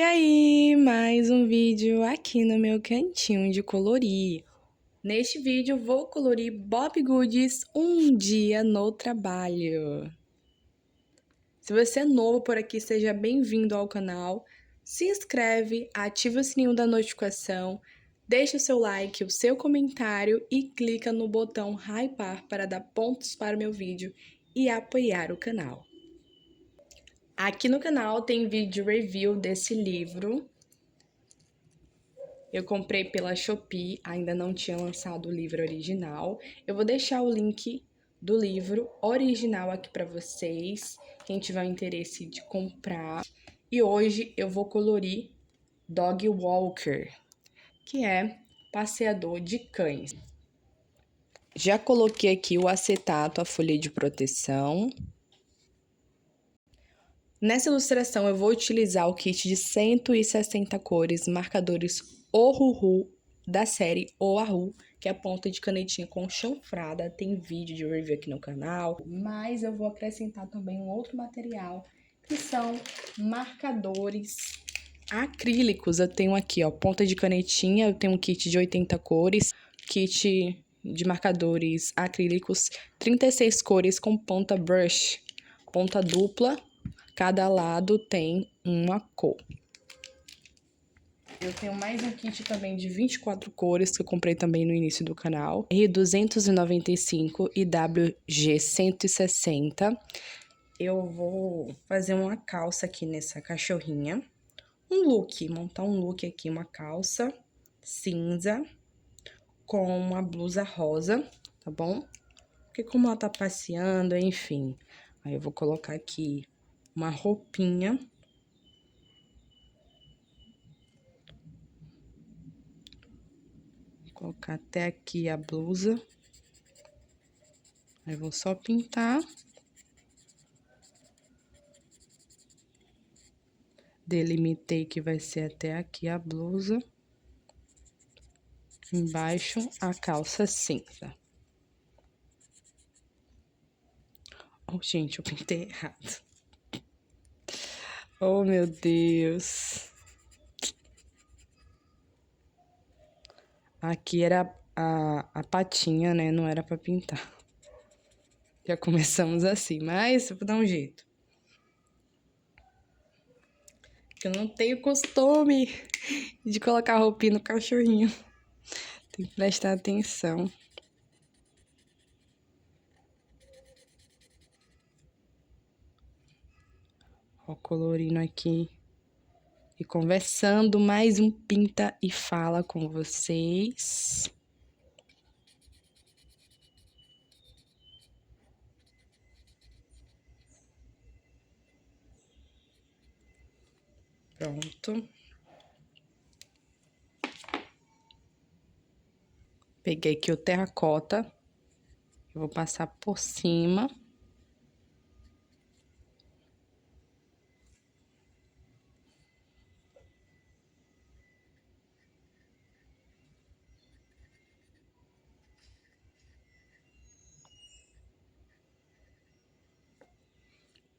aí, mais um vídeo aqui no meu cantinho de colorir. Neste vídeo vou colorir Bobbie Goods um dia no trabalho. Se você é novo por aqui, seja bem-vindo ao canal. Se inscreve, ativa o sininho da notificação, deixa o seu like, o seu comentário e clica no botão hypar para dar pontos para o meu vídeo e apoiar o canal. Aqui no canal tem vídeo review desse livro. Eu comprei pela Shopee, ainda não tinha lançado o livro original. Eu vou deixar o link do livro original aqui para vocês, quem tiver interesse de comprar. E hoje eu vou colorir Dog Walker, que é passeador de cães. Já coloquei aqui o acetato, a folha de proteção. Nessa ilustração eu vou utilizar o kit de 160 cores, marcadores Ohuhu da série Oahu, que é a ponta de canetinha com chanfrada. Tem vídeo de review aqui no canal, mas eu vou acrescentar também um outro material, que são marcadores acrílicos. Eu tenho aqui, ó, ponta de canetinha, eu tenho um kit de 80 cores, kit de marcadores acrílicos, 36 cores com ponta brush, ponta dupla. Cada lado tem uma cor. Eu tenho mais um kit também de 24 cores, que eu comprei também no início do canal. R295 e WG160. Eu vou fazer uma calça aqui nessa cachorrinha. Montar um look aqui, uma calça cinza com uma blusa rosa, tá bom? Porque como ela tá passeando, enfim. Aí eu vou colocar aqui uma roupinha. Vou colocar até aqui a blusa. Aí vou só pintar. Delimitei que vai ser até aqui a blusa. Embaixo a calça cinza. Oh, gente, eu pintei errado. Oh, meu Deus. Aqui era a patinha, né? Não era pra pintar. Já começamos assim, mas eu vou dar um jeito. Eu não tenho costume de colocar roupinha no cachorrinho. Tem que prestar atenção. Ó, colorindo aqui. E conversando, mais um Pinta e Fala com vocês. Pronto. Peguei aqui o terracota. Eu vou passar por cima.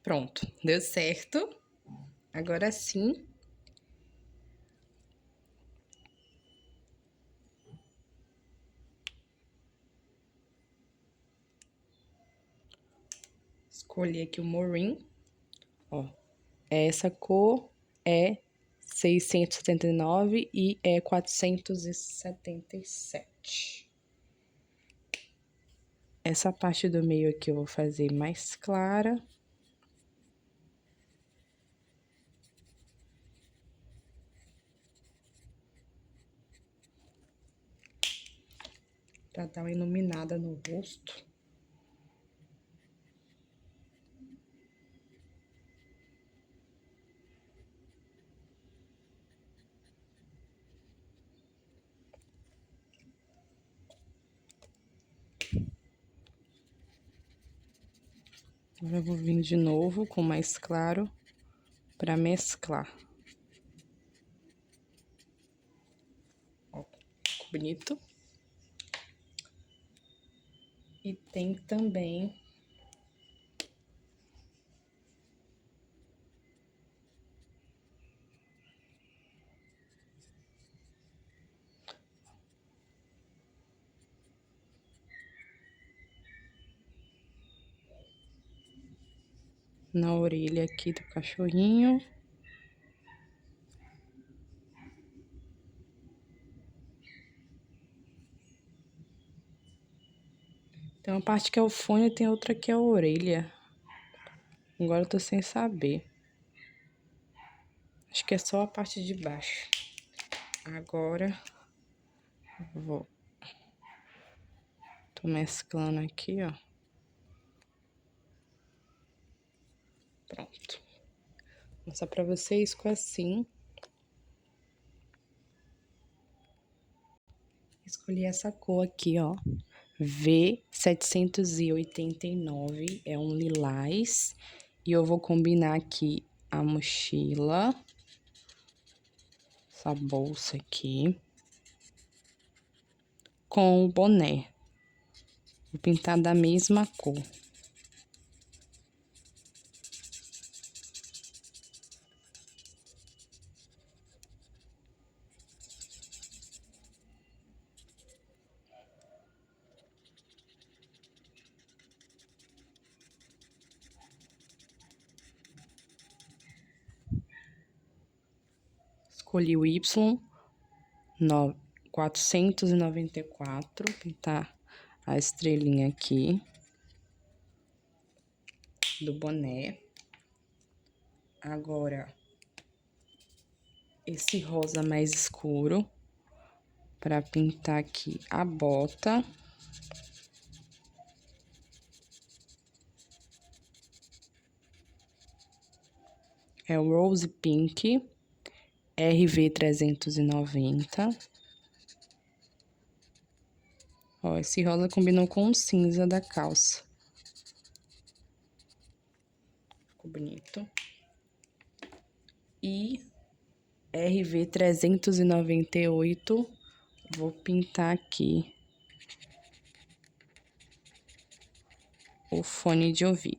Pronto, deu certo. Agora sim. Escolhi aqui o Morin. Ó, essa cor é 679 e é 477. Essa parte do meio aqui eu vou fazer mais clara. Pra dar uma iluminada no rosto. Agora eu vou vir de novo com mais claro pra mesclar. Ó, ficou bonito. E tem também na orelha aqui do cachorrinho. Tem uma parte que é o fone e tem outra que é a orelha. Agora eu tô sem saber. Acho que é só a parte de baixo. Agora, tô mesclando aqui, ó. Pronto. Vou mostrar pra vocês com assim. Escolhi essa cor aqui, ó. V789, é um lilás. E eu vou combinar aqui a mochila, essa bolsa aqui, com o boné. Vou pintar da mesma cor. Escolhi o Y494, pintar a estrelinha aqui do boné. Agora, esse rosa mais escuro, para pintar aqui a bota. É o Rose Pink, RV390. Ó, esse rosa combinou com o cinza da calça. Ficou bonito. E RV398, vou pintar aqui o fone de ouvido.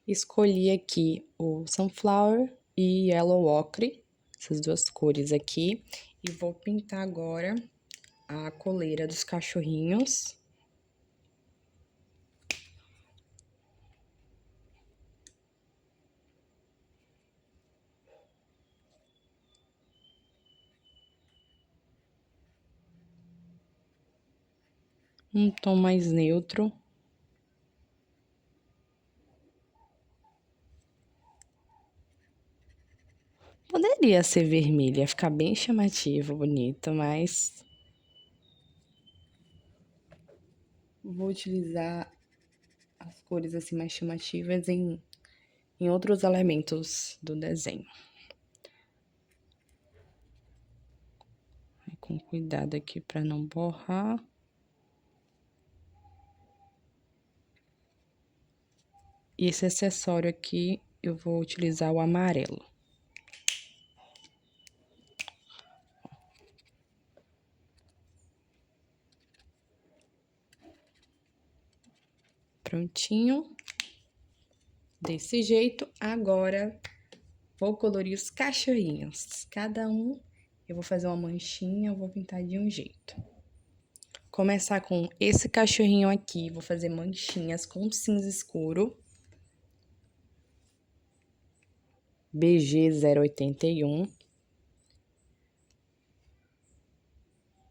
Escolhi aqui o Sunflower e Yellow Ochre, essas duas cores aqui. E vou pintar agora a coleira dos cachorrinhos. Um tom mais neutro. Poderia ser vermelho, ia ficar bem chamativo, bonito, mas vou utilizar as cores assim mais chamativas em outros elementos do desenho. Com cuidado aqui para não borrar. E esse acessório aqui, eu vou utilizar o amarelo. Prontinho. Desse jeito, agora vou colorir os cachorrinhos. Cada um, eu vou fazer uma manchinha, eu vou pintar de um jeito. Começar com esse cachorrinho aqui, vou fazer manchinhas com cinza escuro. BG081.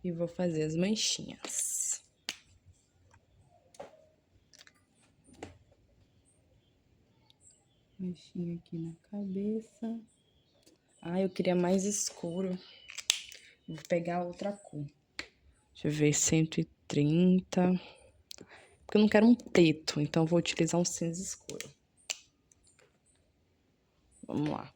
E vou fazer as manchinhas. Manchinha aqui na cabeça. Ah, eu queria mais escuro. Vou pegar outra cor. Deixa eu ver, 130. Porque eu não quero um preto, então eu vou utilizar um cinza escuro. Vamos lá.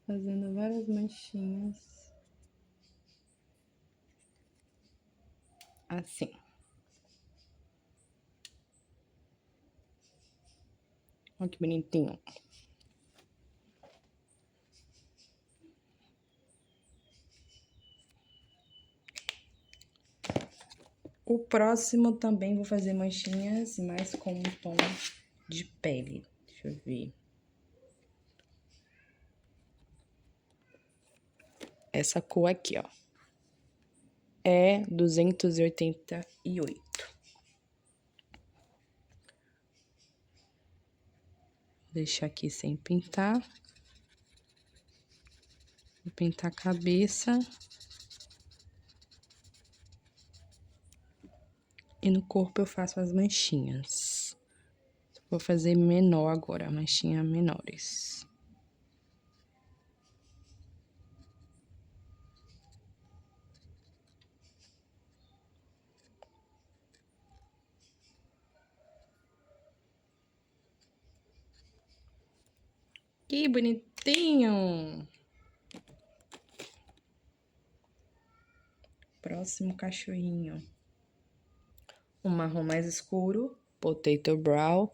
Fazendo várias manchinhas. assim. Olha que bonitinho. O próximo também vou fazer manchinhas, mas com um tom de pele. Deixa eu ver. Essa cor aqui, ó. É 288. Vou deixar aqui sem pintar. Vou pintar a cabeça. E no corpo eu faço as manchinhas. Vou fazer menor agora, manchinhas menores. Que bonitinho! Próximo cachorrinho. Um marrom mais escuro, Potato Brown.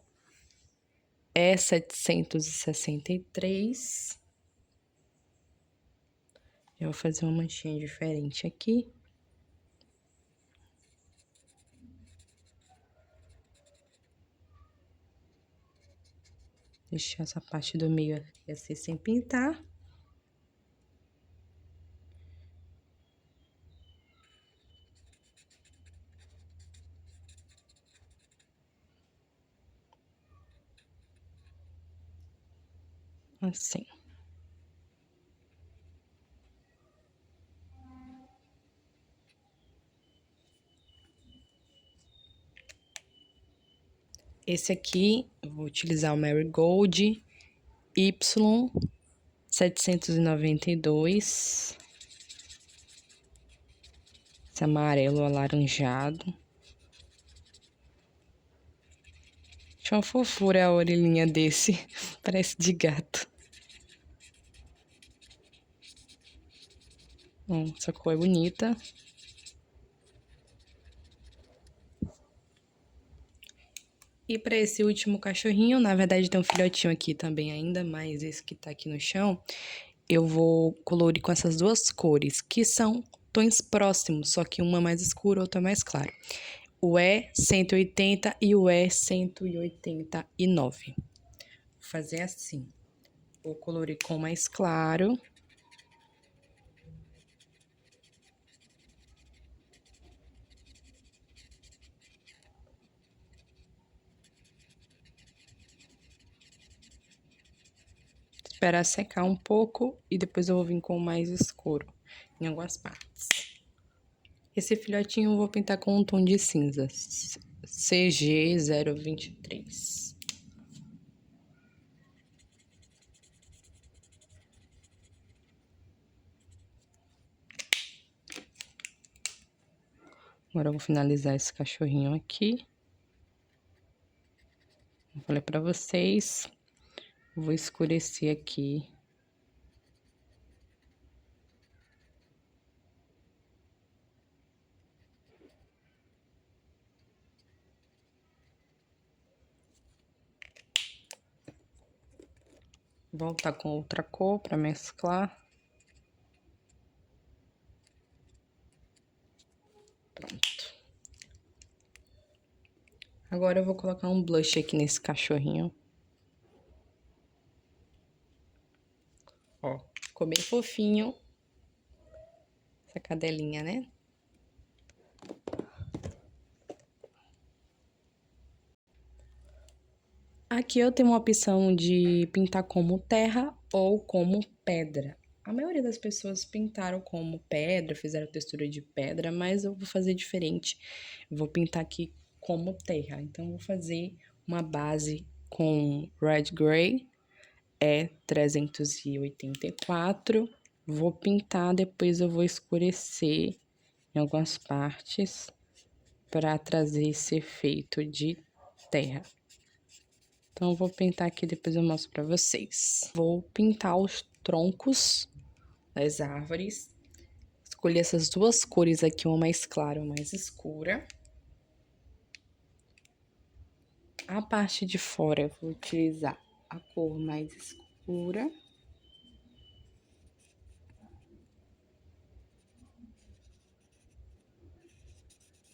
É 763. Eu vou fazer uma manchinha diferente aqui. Deixar essa parte do meio aqui assim sem pintar. Assim. Esse aqui, eu vou utilizar o Marigold Y 792. Esse amarelo alaranjado. Acho uma fofura a orelhinha desse. Parece de gato. Essa cor é bonita. E para esse último cachorrinho, na verdade tem um filhotinho aqui também ainda, mas esse que tá aqui no chão, eu vou colorir com essas duas cores, que são tons próximos, só que uma mais escura, outra mais clara. O E180 e o E189. Vou fazer assim. Vou colorir com mais claro. Esperar secar um pouco e depois eu vou vir com o mais escuro em algumas partes. Esse filhotinho eu vou pintar com um tom de cinza, CG023. Agora eu vou finalizar esse cachorrinho aqui. Eu falei pra vocês, vou escurecer aqui. Voltar com outra cor pra mesclar. Pronto. Agora eu vou colocar um blush aqui nesse cachorrinho. Ó, ficou bem fofinho. Essa cadelinha, né? Aqui eu tenho uma opção de pintar como terra ou como pedra. A maioria das pessoas pintaram como pedra, fizeram textura de pedra, mas eu vou fazer diferente. Eu vou pintar aqui como terra. Então, eu vou fazer uma base com Red Gray, é 384. Vou pintar, depois eu vou escurecer em algumas partes para trazer esse efeito de terra. Então, eu vou pintar aqui, depois eu mostro pra vocês. Vou pintar os troncos das árvores Escolhi essas duas cores aqui, uma mais clara e uma mais escura. A parte de fora eu vou utilizar a cor mais escura.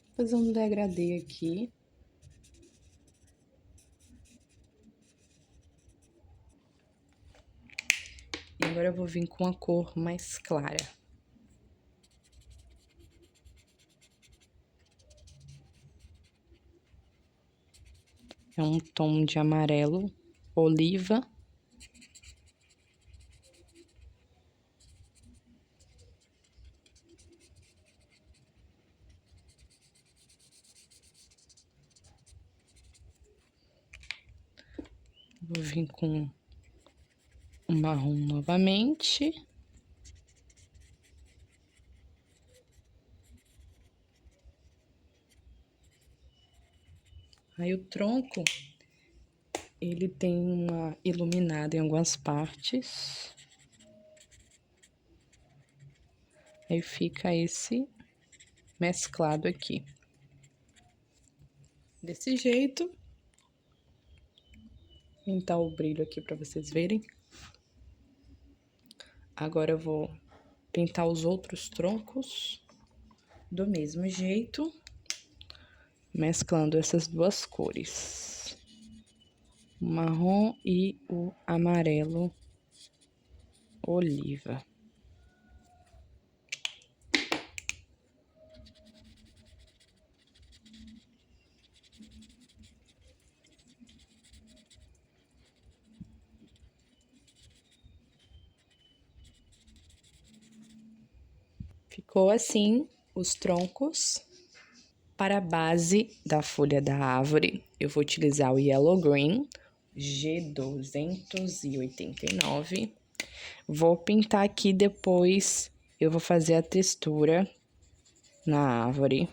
Vou fazer um degradê aqui. E agora eu vou vir com a cor mais clara. É um tom de amarelo, oliva. Vou vir com o marrom novamente. Aí o tronco, ele tem uma iluminada em algumas partes. Aí fica esse mesclado aqui. Desse jeito. Pintar o brilho aqui pra vocês verem. Agora eu vou pintar os outros troncos do mesmo jeito, mesclando essas duas cores, o marrom e o amarelo oliva. Ficou assim os troncos. Para a base da folha da árvore, eu vou utilizar o Yellow Green G289. Vou pintar aqui, depois eu vou fazer a textura na árvore.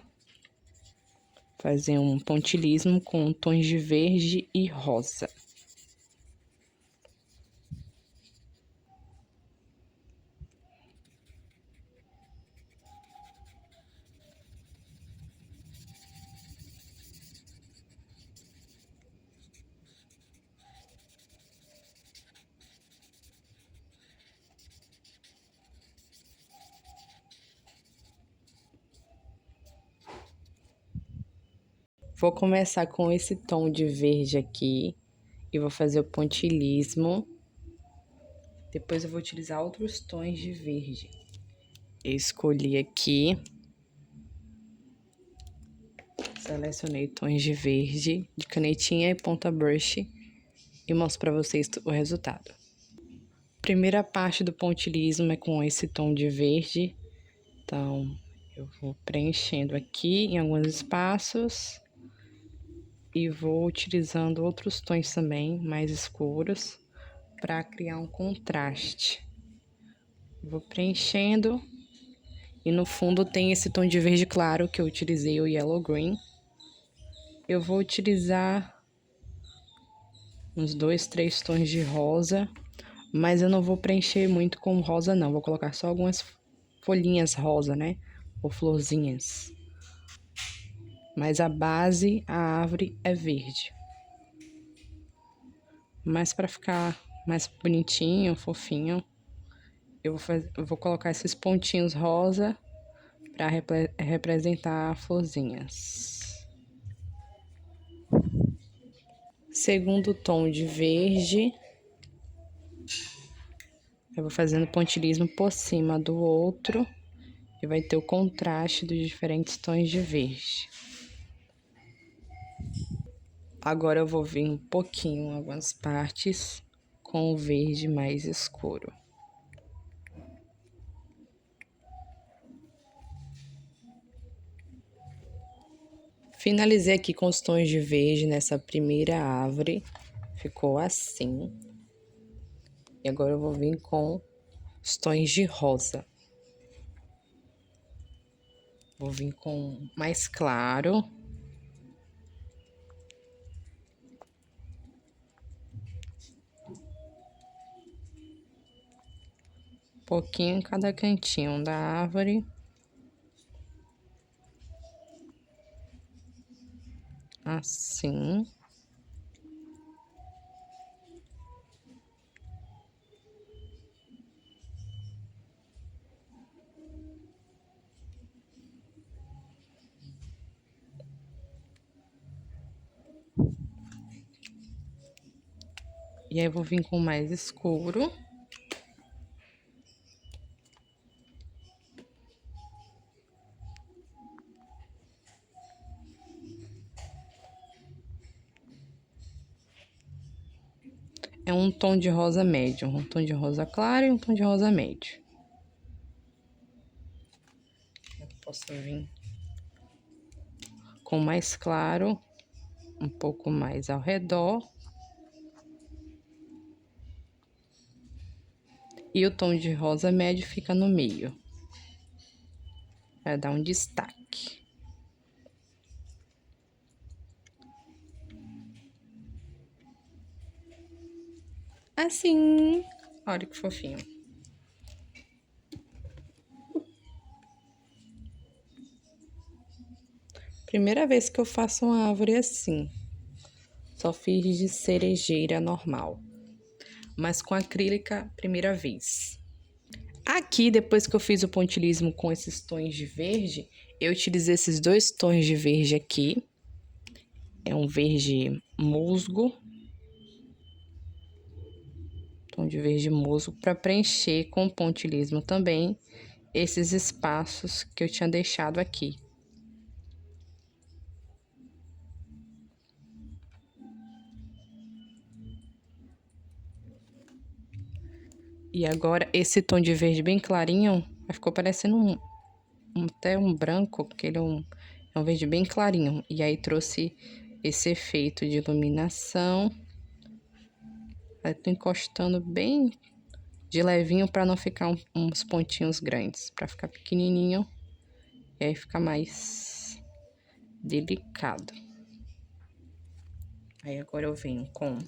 Fazer um pontilhismo com tons de verde e rosa. Vou começar com esse tom de verde aqui e vou fazer o pontilhismo. Depois eu vou utilizar outros tons de verde. Eu escolhi aqui, selecionei tons de verde de canetinha e ponta brush e mostro para vocês o resultado. Primeira parte do pontilhismo é com esse tom de verde, então eu vou preenchendo aqui em alguns espaços. E vou utilizando outros tons também, mais escuros, para criar um contraste. Vou preenchendo. E no fundo tem esse tom de verde claro que eu utilizei, o Yellow Green. Eu vou utilizar uns 2, 3 tons de rosa, mas eu não vou preencher muito com rosa não. Vou colocar só algumas folhinhas rosa, né? Ou florzinhas. Mas a base, a árvore é verde. Mas para ficar mais bonitinho, fofinho, eu vou colocar esses pontinhos rosa para representar florzinhas. Segundo tom de verde, eu vou fazendo pontilhismo por cima do outro e vai ter o contraste dos diferentes tons de verde. Agora eu vou vir um pouquinho em algumas partes com o verde mais escuro. Finalizei aqui com os tons de verde nessa primeira árvore, ficou assim. E agora eu vou vir com os tons de rosa. Vou vir com mais claro. Um pouquinho em cada cantinho da árvore. assim. E aí, eu vou vir com mais escuro. É um tom de rosa médio, um tom de rosa claro e um tom de rosa médio. Eu posso vir com mais claro, um pouco mais ao redor. E o tom de rosa médio fica no meio, para dar um destaque. Assim, olha que fofinho. Primeira vez que eu faço uma árvore assim. Só fiz de cerejeira normal, mas com acrílica, primeira vez. Aqui, depois que eu fiz o pontilhismo com esses tons de verde, eu utilizei esses dois tons de verde aqui. É um verde musgo. Tom de verde musgo, para preencher com o pontilhismo também esses espaços que eu tinha deixado aqui. E agora, esse tom de verde bem clarinho, ficou parecendo até um branco, porque ele é um verde bem clarinho. E aí, trouxe esse efeito de iluminação. Aí, tô encostando bem de levinho para não ficar uns pontinhos grandes, para ficar pequenininho. E aí, fica mais delicado. Aí, agora eu venho com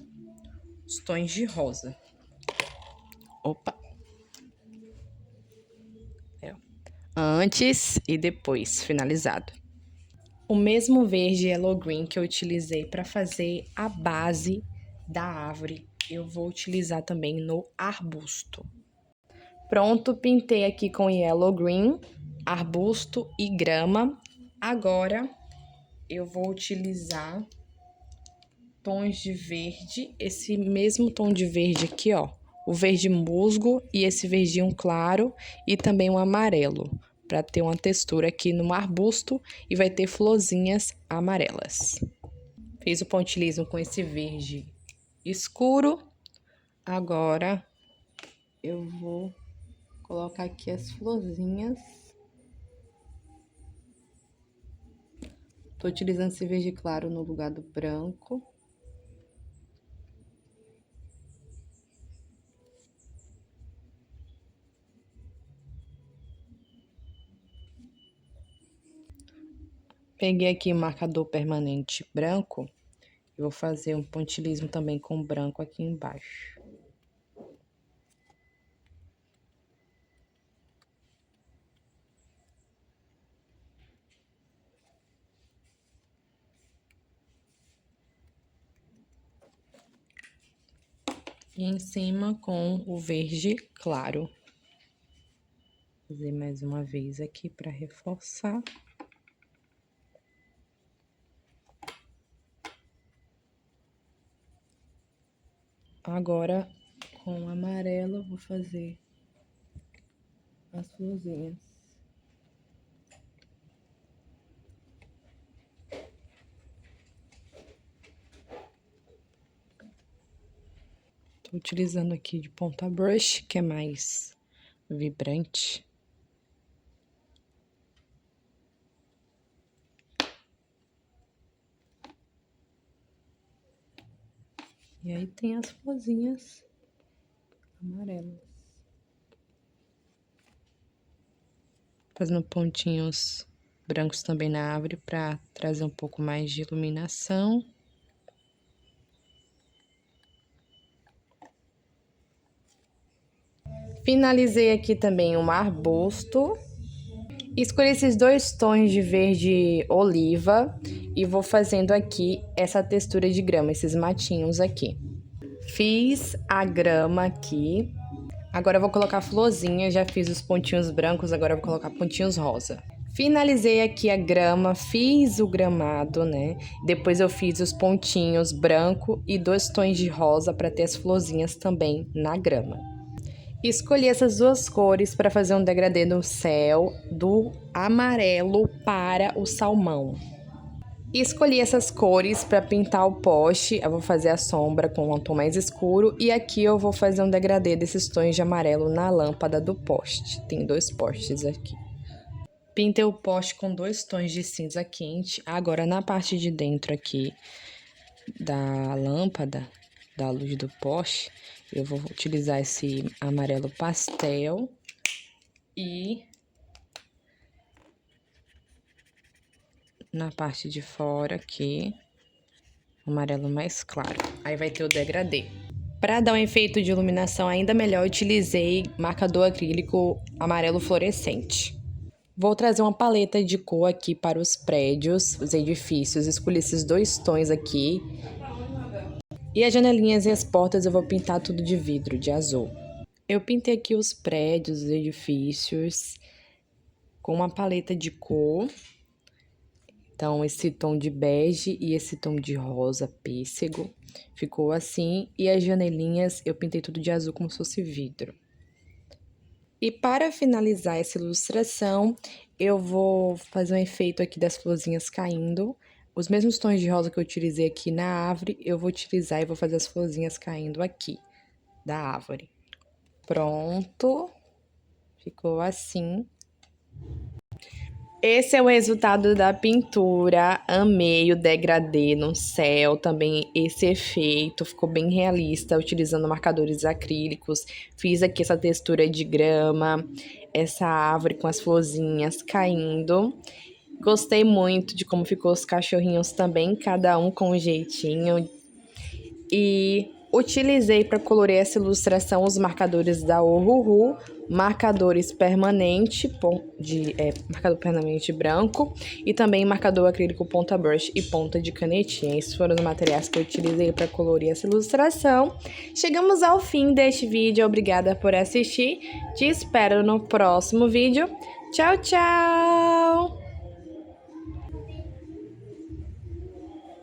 os tons de rosa. Opa! Antes e depois, finalizado. O mesmo verde yellow green que eu utilizei para fazer a base da árvore, eu vou utilizar também no arbusto. Pronto, pintei aqui com yellow green, arbusto e grama. Agora, eu vou utilizar tons de verde, esse mesmo tom de verde aqui, ó. O verde musgo e esse verdinho claro e também um amarelo, para ter uma textura aqui no arbusto e vai ter florzinhas amarelas. Fiz o pontilhismo com esse verde escuro. Agora, eu vou colocar aqui as florzinhas. Tô utilizando esse verde claro no lugar do branco. Peguei aqui o marcador permanente branco. Eu vou fazer um pontilhismo também com branco aqui embaixo. E em cima com o verde claro. Vou fazer mais uma vez aqui para reforçar. Agora, com o amarelo, eu vou fazer as florzinhas. Tô utilizando aqui de ponta brush, que é mais vibrante. E aí tem as florzinhas amarelas. Fazendo pontinhos brancos também na árvore para trazer um pouco mais de iluminação. Finalizei aqui também um arbusto. Escolhi esses 2 tons de verde oliva e vou fazendo aqui essa textura de grama, esses matinhos aqui. Fiz a grama aqui. Agora eu vou colocar florzinha, já fiz os pontinhos brancos, agora eu vou colocar pontinhos rosa. Finalizei aqui a grama, fiz o gramado, né? Depois eu fiz os pontinhos branco e 2 tons de rosa para ter as florzinhas também na grama. Escolhi essas 2 cores para fazer um degradê no céu, do amarelo para o salmão. Escolhi essas cores para pintar o poste, eu vou fazer a sombra com um tom mais escuro e aqui eu vou fazer um degradê desses tons de amarelo na lâmpada do poste. Tem 2 postes aqui. Pintei o poste com 2 tons de cinza quente. Agora, na parte de dentro aqui da lâmpada, da luz do poste, eu vou utilizar esse amarelo pastel e na parte de fora aqui, amarelo mais claro. Aí vai ter o degradê. Para dar um efeito de iluminação ainda melhor, eu utilizei marcador acrílico amarelo fluorescente. Vou trazer uma paleta de cor aqui para os prédios, os edifícios. Escolhi esses 2 tons aqui. E as janelinhas e as portas eu vou pintar tudo de vidro, de azul. Eu pintei aqui os prédios, os edifícios, com uma paleta de cor. Então, esse tom de bege e esse tom de rosa pêssego. Ficou assim. E as janelinhas eu pintei tudo de azul como se fosse vidro. E para finalizar essa ilustração, eu vou fazer um efeito aqui das florzinhas caindo. Os mesmos tons de rosa que eu utilizei aqui na árvore, eu vou utilizar e vou fazer as florzinhas caindo aqui, da árvore. Pronto. Ficou assim. Esse é o resultado da pintura. Amei o degradê no céu, também esse efeito, ficou bem realista, utilizando marcadores acrílicos. Fiz aqui essa textura de grama, essa árvore com as florzinhas caindo. Gostei muito de como ficou os cachorrinhos também, cada um com um jeitinho. E utilizei para colorir essa ilustração os marcadores da Ohuhu, marcadores permanente, marcador permanente branco e também marcador acrílico ponta brush e ponta de canetinha. Esses foram os materiais que eu utilizei para colorir essa ilustração. Chegamos ao fim deste vídeo, obrigada por assistir. Te espero no próximo vídeo. Tchau, tchau!